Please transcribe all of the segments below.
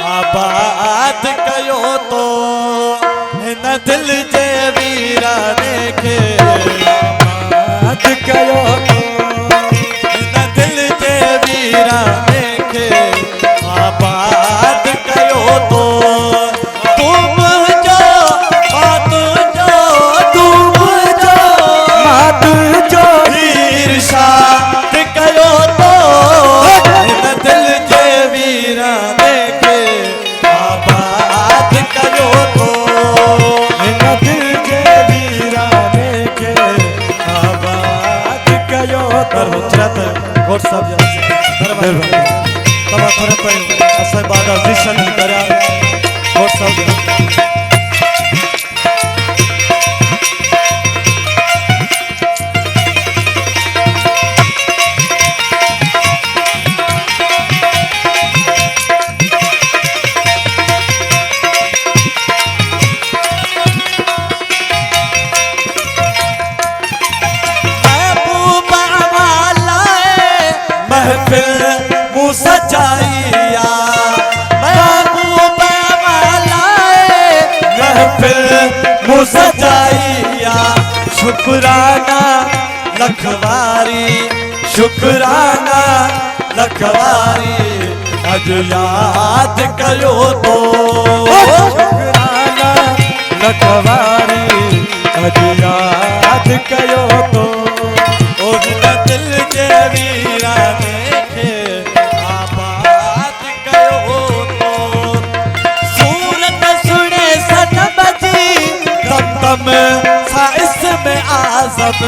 आबाद कयो तो हिन दिल जे वीराने खे आबाद कयो तो हिन दिल जे वीराने खे आबाद कयो तो तुम जो मात जो ईर्षाद कयो तो हिन दिल जे वीराने खे आबाद कयो तो हिन दिल जे वीराने खे आबाद कयो तो घोट साहब तव्हां थोरे पहिरियों असां बाद ऑडिशन करिया घोट साहब महफिल मुँह सजाइया महबूबा वालाए महफिल मुँह सजाइया शुक्राना लखवारी शुक्राना लखवारी अज याद कयो तो शुक्राना लखवारी अज याद कयो तो ओ दिल जे वीराने खे आबाद कयो तो सूरत सुने सनम जी दम दम सा इसमें आज़म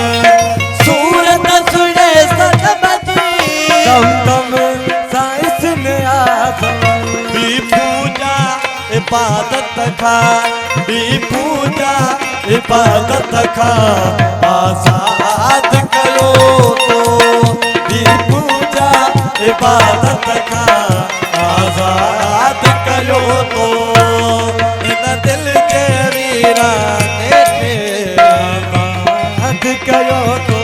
सूरत सुने सनम जी दम दम सा इसमें आज़म भी पूजा इबादत खा भी पूजा इबादत खा आज़ाद कयो तो भी पूजा इबादत खा आज़ाद कयो तो हिन दिल जे वीराने खे आबाद कयो तो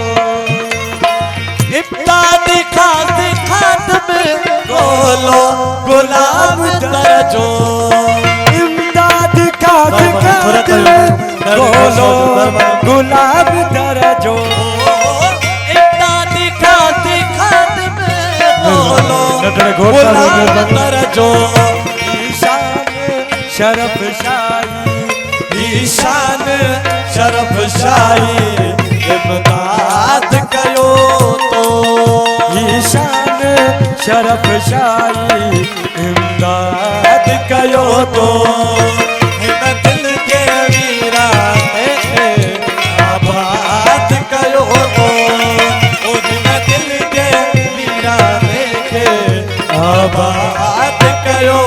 इब्ताद खाद खातम गोलो गुलाब दरजो इब्ताद खाद खातम गोलो गुलाब दरजो इब्ताद खाद खातम गोलो गुलाब दरजो ईशान शरफ शाही ईशान शरफ शाही इमदाद कयो तो ईशान शरफ शाही इमदाद कयो तो हिन दिल जे वीराने खे आबाद कयो तो ओ हिन दिल जे वीराने खे आबाद कयो